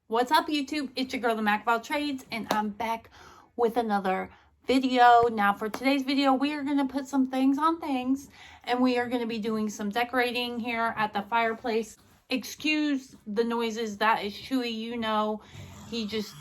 What's up, YouTube? It's your girl, the Makeover Trades, and I'm back with another video. Now, for today's video, we are going to put some things on things, and we are going to be doing some decorating here at the fireplace. Excuse the noises. That is Chewy. You know, he just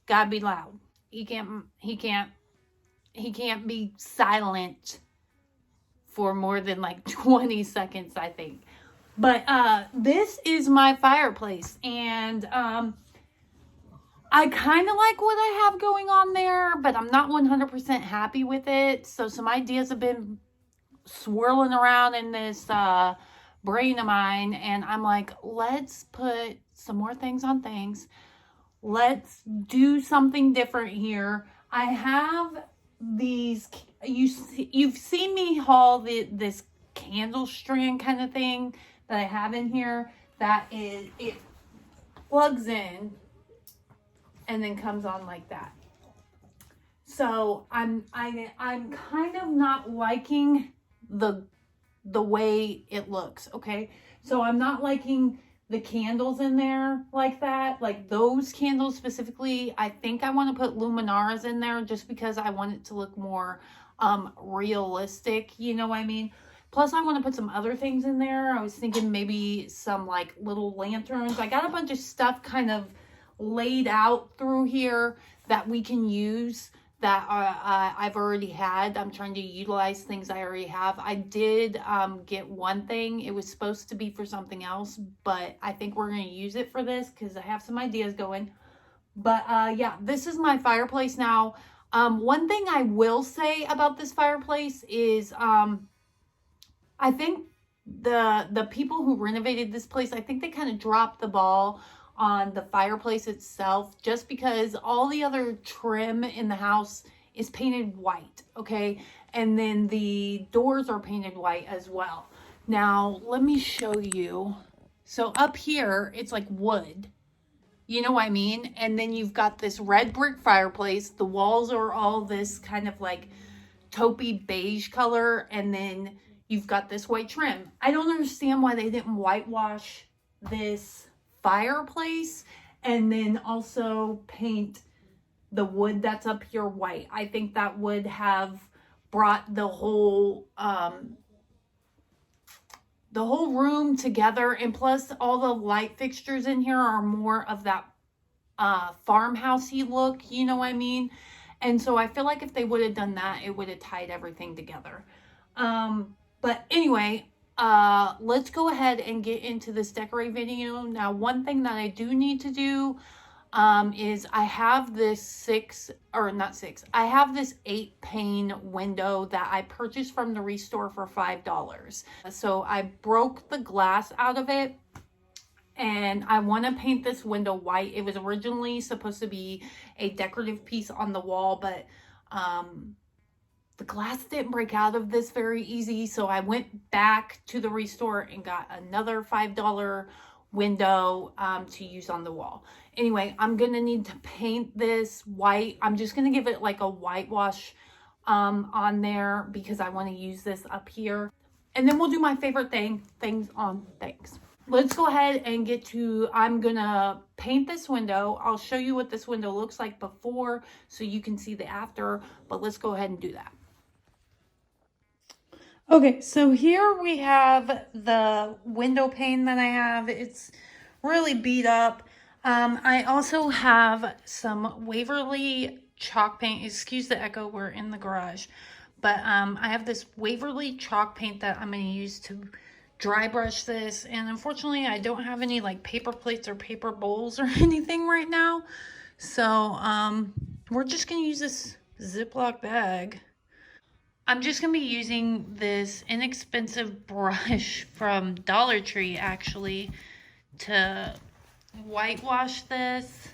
gotta be loud. He can't be silent for more than like 20 seconds, I think. But this is my fireplace, and I kind of like what I have going on there, but I'm not 100% happy with it. So some ideas have been swirling around in this brain of mine, and I'm like, let's put some more things on things. Let's do something different here. I have these, you've seen me haul this candle strand kind of thing that I have in here. That is, it plugs in and then comes on like that. So I'm kind of not liking the way it looks. Okay, so I'm not liking the candles in there like that, like those candles specifically. I think I want to put luminaras in there just because I want it to look more realistic, you know what I mean? Plus, I want to put some other things in there. I was thinking maybe some like little lanterns. I got a bunch of stuff kind of laid out through here that we can use that I've already had. I'm trying to utilize things I already have. I did get one thing. It was supposed to be for something else, but I think we're going to use it for this because I have some ideas going. But yeah, this is my fireplace now. One thing I will say about this fireplace is I think the people who renovated this place, I think they kind of dropped the ball on the fireplace itself, just because all the other trim in the house is painted white, okay? And then the doors are painted white as well. Now, let me show you. So up here, it's like wood. You know what I mean? And then you've got this red brick fireplace. The walls are all this kind of like taupey beige color, and then you've got this white trim. I don't understand why they didn't whitewash this fireplace and then also paint the wood that's up here white. I think that would have brought the whole room together, and plus all the light fixtures in here are more of that farmhousey look, you know what I mean? And so I feel like if they would have done that, it would have tied everything together. But anyway, let's go ahead and get into this decorate video. Now, one thing that I do need to do is I have this I have this 8-pane window that I purchased from the Restore for $5. So I broke the glass out of it, and I want to paint this window white. It was originally supposed to be a decorative piece on the wall, but the glass didn't break out of this very easy, so I went back to the Restore and got another $5 window to use on the wall. Anyway, I'm gonna need to paint this white. I'm just gonna give it like a whitewash on there because I want to use this up here, and then we'll do my favorite things on things. Let's go ahead and get to, I'm gonna paint this window. I'll show you what this window looks like before so you can see the after, but let's go ahead and do that. Okay, so here we have the window pane that I have. It's really beat up. I also have some Waverly chalk paint. Excuse the echo, we're in the garage. But I have this Waverly chalk paint that I'm going to use to dry brush this. And unfortunately, I don't have any like paper plates or paper bowls or anything right now. So we're just going to use this Ziploc bag. I'm just going to be using this inexpensive brush from Dollar Tree, actually, to whitewash this.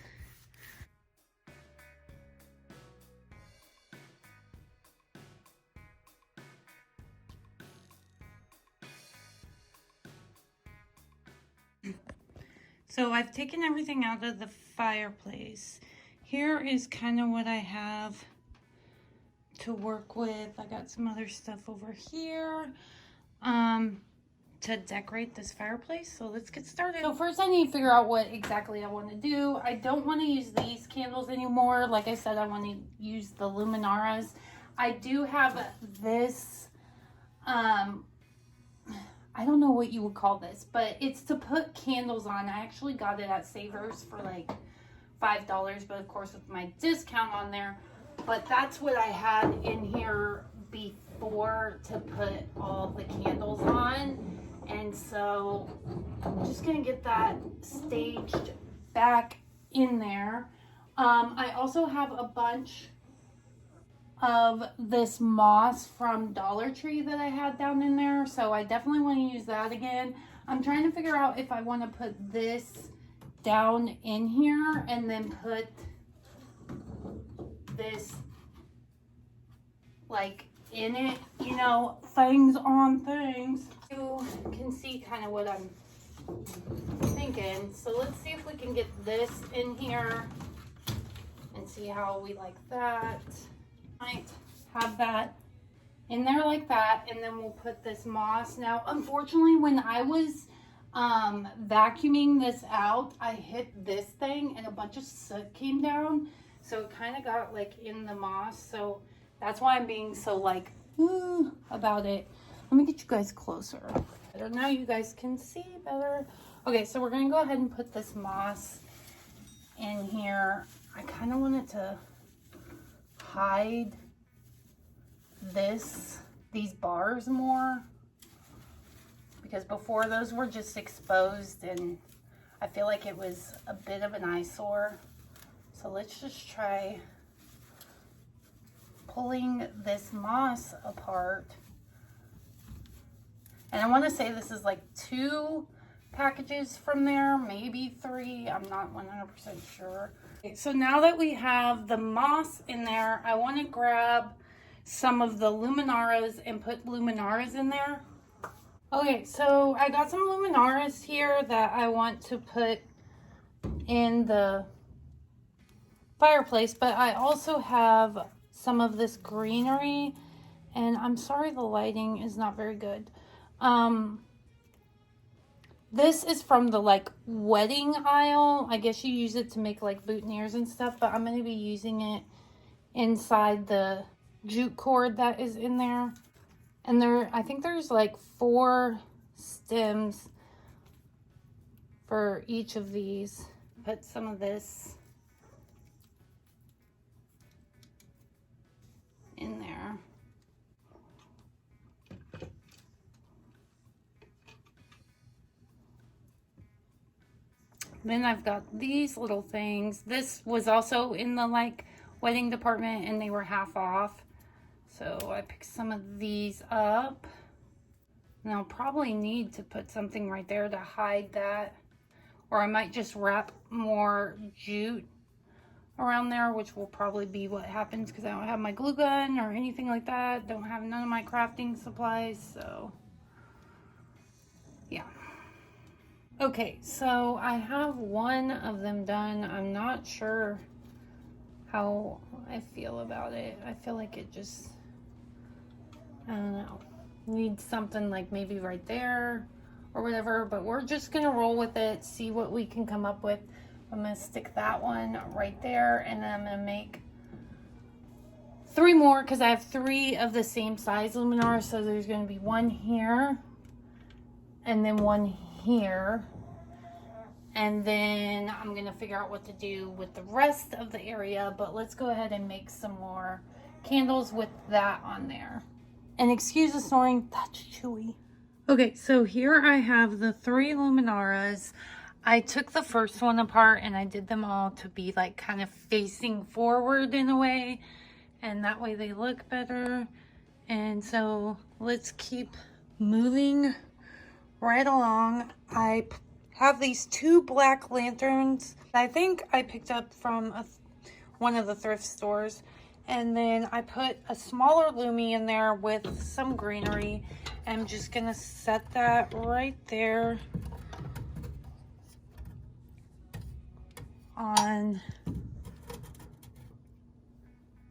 So I've taken everything out of the fireplace. Here is kind of what I have to work with. I got some other stuff over here. to decorate this fireplace. So let's get started. So first I need to figure out what exactly I want to do. I don't want to use these candles anymore. Like I said, I want to use the Luminaras. I do have this, I don't know what you would call this, but it's to put candles on. I actually got it at Savers for like $5, but of course with my discount on there. But that's what I had in here before to put all the candles on. And so I'm just gonna get that staged back in there. I also have a bunch of this moss from Dollar Tree that I had down in there, so I definitely want to use that again. I'm trying to figure out if I want to put this down in here and then put this like in it, you know, things on things. You can see kind of what I'm thinking. So let's see if we can get this in here and see how we like that. Might have that in there like that, and then we'll put this moss. Now unfortunately when I was vacuuming this out, I hit this thing and a bunch of soot came down, so it kind of got like in the moss. So that's why I'm being so like about it. Let me get you guys closer. Now you guys can see better. Okay, so we're gonna go ahead and put this moss in here. I kind of wanted to hide these bars more, because before those were just exposed and I feel like it was a bit of an eyesore. So let's just try pulling this moss apart. And I want to say this is like 2 packages from there, maybe 3. I'm not 100% sure. Okay, so now that we have the moss in there, I want to grab some of the Luminaras and put Luminaras in there. Okay, so I got some Luminaras here that I want to put in the fireplace, but I also have some of this greenery, and I'm sorry the lighting is not very good. This is from the like wedding aisle. I guess you use it to make like boutonnieres and stuff, but I'm going to be using it inside the jute cord that is in there. And I think there's like 4 stems for each of these. Put some of this in there. Then I've got these little things. This was also in the like wedding department and they were half off. So I picked some of these up. And I'll probably need to put something right there to hide that. Or I might just wrap more jute around there, which will probably be what happens because I don't have my glue gun or anything like that. Don't have none of my crafting supplies, so yeah. Okay, so I have one of them done. I'm not sure how I feel about it. I feel like it just, I don't know, needs something like maybe right there or whatever, but we're just gonna roll with it, see what we can come up with. I'm gonna stick that one right there, and then I'm gonna make 3 more because I have 3 of the same size Luminaras. So there's gonna be 1 here, and then 1 here. And then I'm gonna figure out what to do with the rest of the area, but let's go ahead and make some more candles with that on there. And excuse the snoring, that's Chewy. Okay, so here I have the 3 Luminaras. I took the first one apart and I did them all to be like kind of facing forward in a way, and that way they look better. And so let's keep moving right along. I have these 2 black lanterns I think I picked up from one of the thrift stores, and then I put a smaller Lumi in there with some greenery. I'm just gonna set that right there on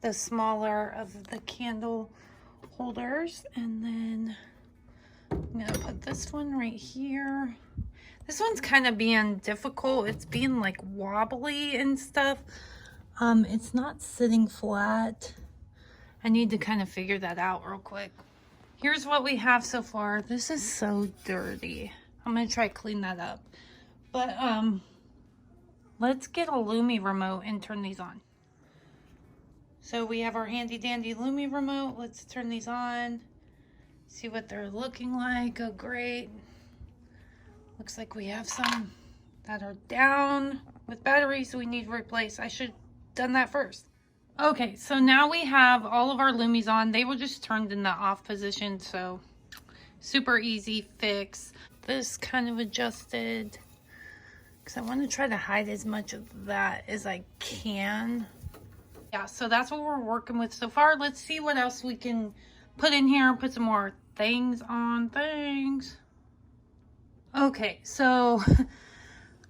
the smaller of the candle holders, and then I'm gonna put this one right here. This one's kind of being difficult. It's being like wobbly and stuff. It's not sitting flat. I need to kind of figure that out real quick. Here's what we have so far. This is so dirty. I'm gonna try to clean that up. But let's get a Lumi remote and turn these on. So we have our handy dandy Lumi remote. Let's turn these on. See what they're looking like. Oh, great. Looks like we have some that are down with batteries, so we need to replace. I should have done that first. Okay, so now we have all of our Lumis on. They were just turned in the off position, so super easy fix. This kind of adjusted because I want to try to hide as much of that as I can. Yeah, so that's what we're working with so far. Let's see what else we can put in here and put some more things on things. Okay, so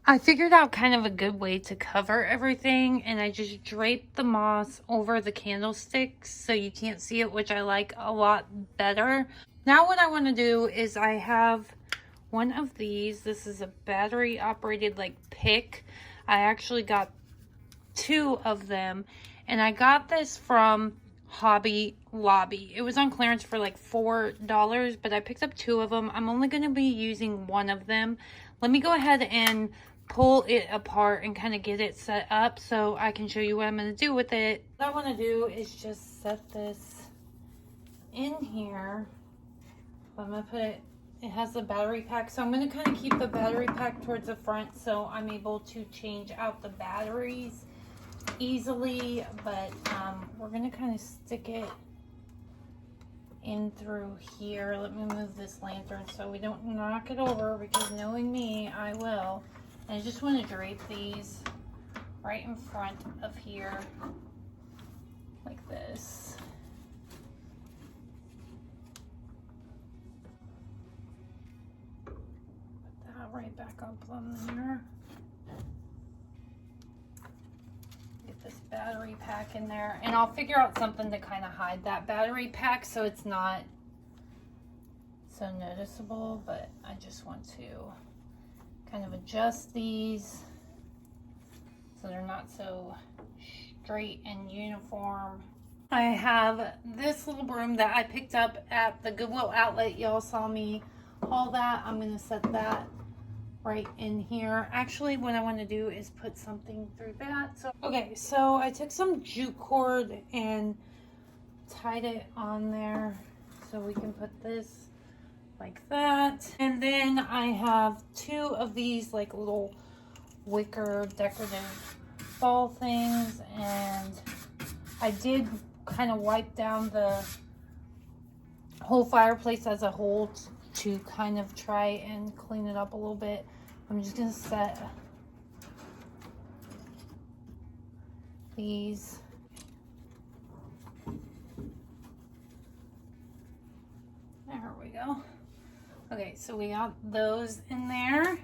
I figured out kind of a good way to cover everything, and I just draped the moss over the candlesticks so you can't see it, which I like a lot better. Now what I want to do is I have one of these. This is a battery operated like pick. I actually got 2 of them, and I got this from Hobby Lobby. It was on clearance for like $4, but I picked up 2 of them. I'm only going to be using 1 of them. Let me go ahead and pull it apart and kind of get it set up so I can show you what I'm going to do with it. What I want to do is just set this in here. I'm going to put it, it has the battery pack, so I'm going to kind of keep the battery pack towards the front so I'm able to change out the batteries easily, but we're gonna kind of stick it in through here. Let me move this lantern so we don't knock it over, because knowing me, I will. And I just want to drape these right in front of here like this. Put that right back up on there. This battery pack in there, and I'll figure out something to kind of hide that battery pack so it's not so noticeable, but I just want to kind of adjust these so they're not so straight and uniform. I have this little broom that I picked up at the Goodwill outlet. Y'all saw me haul that. I'm going to set that right in here. Actually, what I want to do is put something through that. So okay, so I took some jute cord and tied it on there so we can put this like that. And then I have 2 of these like little wicker decorative ball things, and I did kind of wipe down the whole fireplace as a whole to kind of try and clean it up a little bit. I'm just gonna set these. There we go. Okay, so we got those in there.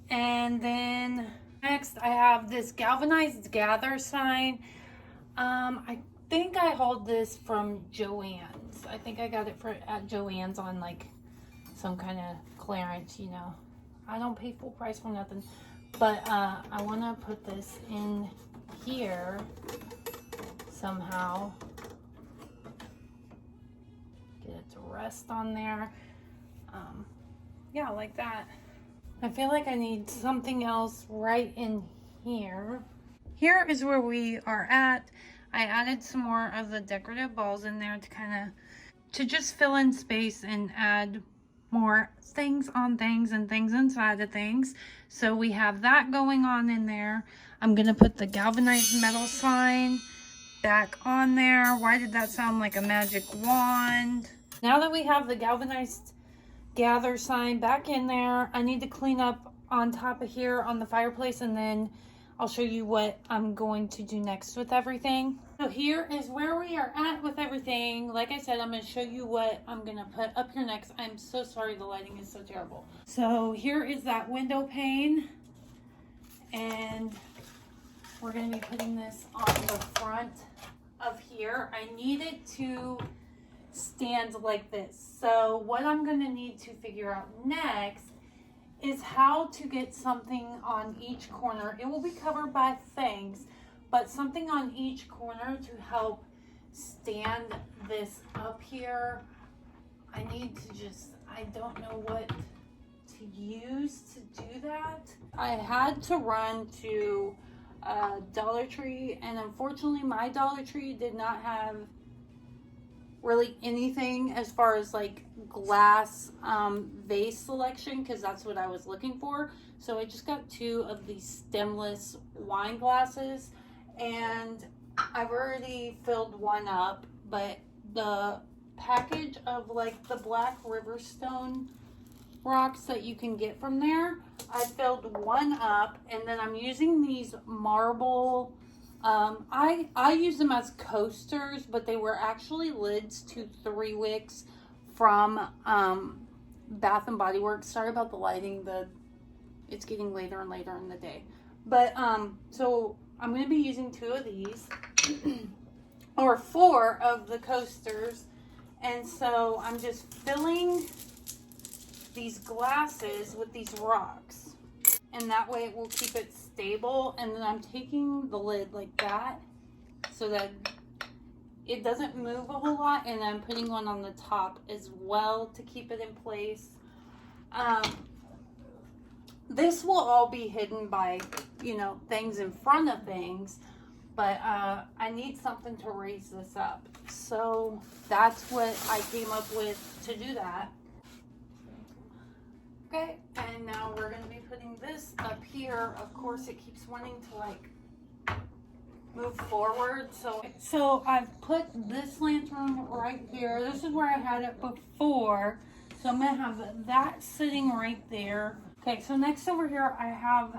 And then next I have this galvanized gather sign. I think I hauled this from Joann's. I think I got it at Joann's on like some kind of clearance, you know. I don't pay full price for nothing. But I want to put this in here somehow. Get it to rest on there. Yeah, like that. I feel like I need something else right in here. Here is where we are at. I added some more of the decorative balls in there to kind of, to just fill in space and add more things on things and things inside of things. So we have that going on in there. I'm gonna put the galvanized metal sign back on there. Why did that sound like a magic wand? Now that we have the galvanized gather sign back in there, I need to clean up on top of here on the fireplace, and then I'll show you what I'm going to do next with everything. So here is where we are at with everything. Like I said, I'm going to show you what I'm going to put up here next. I'm so sorry the lighting is so terrible. So here is that window pane, and we're going to be putting this on the front of here. I needed to stand like this. So what I'm going to need to figure out next is how to get something on each corner. It will be covered by things, but something on each corner to help stand this up here. I need to just, I don't know what to use to do that. I had to run to Dollar Tree, and unfortunately my Dollar Tree did not have really anything as far as like glass vase selection, because that's what I was looking for. So I just got 2 of these stemless wine glasses, and I've already filled one up, but the package of like the black riverstone rocks that you can get from there, I filled one up, and then I'm using these marble I use them as coasters, but they were actually lids to 3 wicks from Bath and Body Works. Sorry about the lighting, it's getting later and later in the day. But so I'm going to be using 2 of these or 4 of the coasters, and so I'm just filling these glasses with these rocks. And that way it will keep it stable. And then I'm taking the lid like that so that it doesn't move a whole lot. And I'm putting one on the top as well to keep it in place. This will all be hidden by, you know, things in front of things. But I need something to raise this up. So that's what I came up with to do that. Okay, and now we're going to be putting this up here. Of course, it keeps wanting to like move forward. So I've put this lantern right here. This is where I had it before. So I'm going to have that sitting right there. Okay, so next over here I have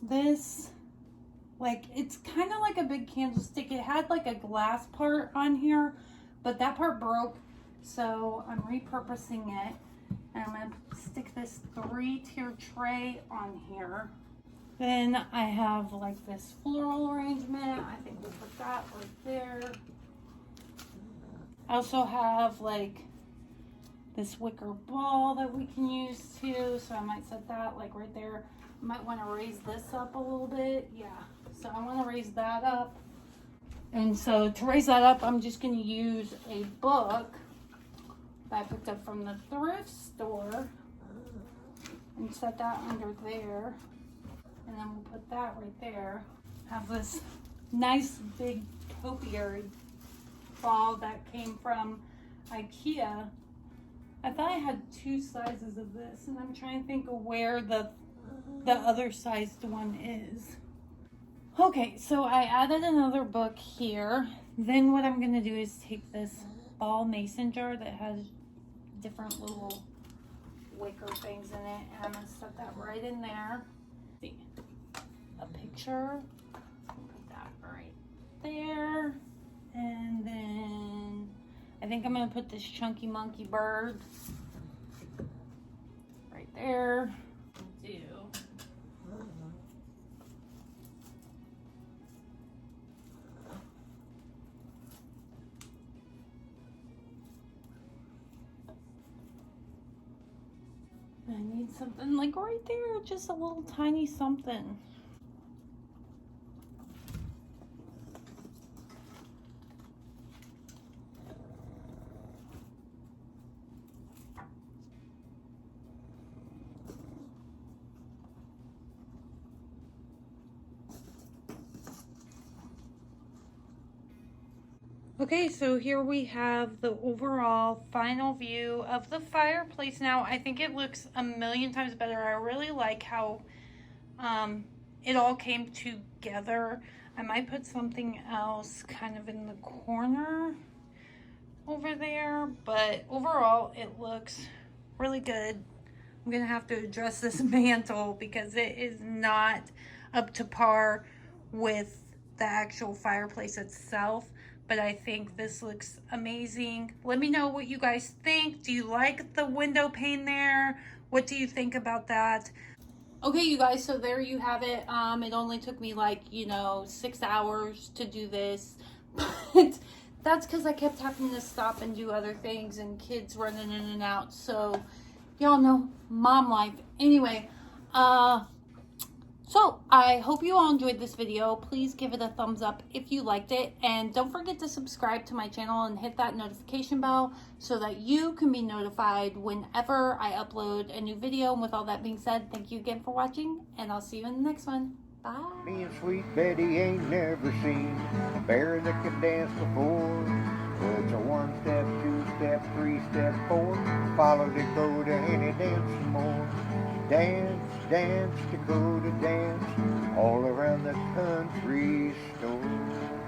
this, like, it's kind of like a big candlestick. It had like a glass part on here, but that part broke. So I'm repurposing it. And I'm going to stick this 3-tier tray on here. Then I have like this floral arrangement. I think we'll put that right there. I also have like this wicker ball that we can use too. So I might set that like right there. I might want to raise this up a little bit. Yeah, so I want to raise that up. And so to raise that up, I'm just going to use a book that I picked up from the thrift store and set that under there, and then we'll put that right there. Have this nice big topiary ball that came from IKEA. I thought I had 2 sizes of this, and I'm trying to think of where the other sized one is. Okay, so I added another book here. Then what I'm going to do is take this ball mason jar that has different little wicker things in it, and I'm going to set that right in there. See, a picture, put that right there, and then I think I'm going to put this chunky monkey bird right there. I need something like right there, just a little tiny something. Okay, so here we have the overall final view of the fireplace. Now, I think it looks a million times better. I really like how it all came together. I might put something else kind of in the corner over there, but overall it looks really good. I'm gonna have to address this mantle because it is not up to par with the actual fireplace itself. But I think this looks amazing. Let me know what you guys think. Do you like the window pane there? What do you think about that? Okay, you guys, so there you have it. It only took me like, 6 hours to do this. But that's because I kept having to stop and do other things and kids running in and out. So, y'all know mom life. Anyway, so I hope you all enjoyed this video. Please give it a thumbs up if you liked it. And don't forget to subscribe to my channel and hit that notification bell so that you can be notified whenever I upload a new video. And with all that being said, thank you again for watching, and I'll see you in the next one. Bye. Me and Sweet Betty ain't never seen a bear that could dance before. Well, it's a 1 step, 2 step, 3 step, 4. Follow Dakota and he dance some more. Dance, dance, Dakota, dance, all around the country store.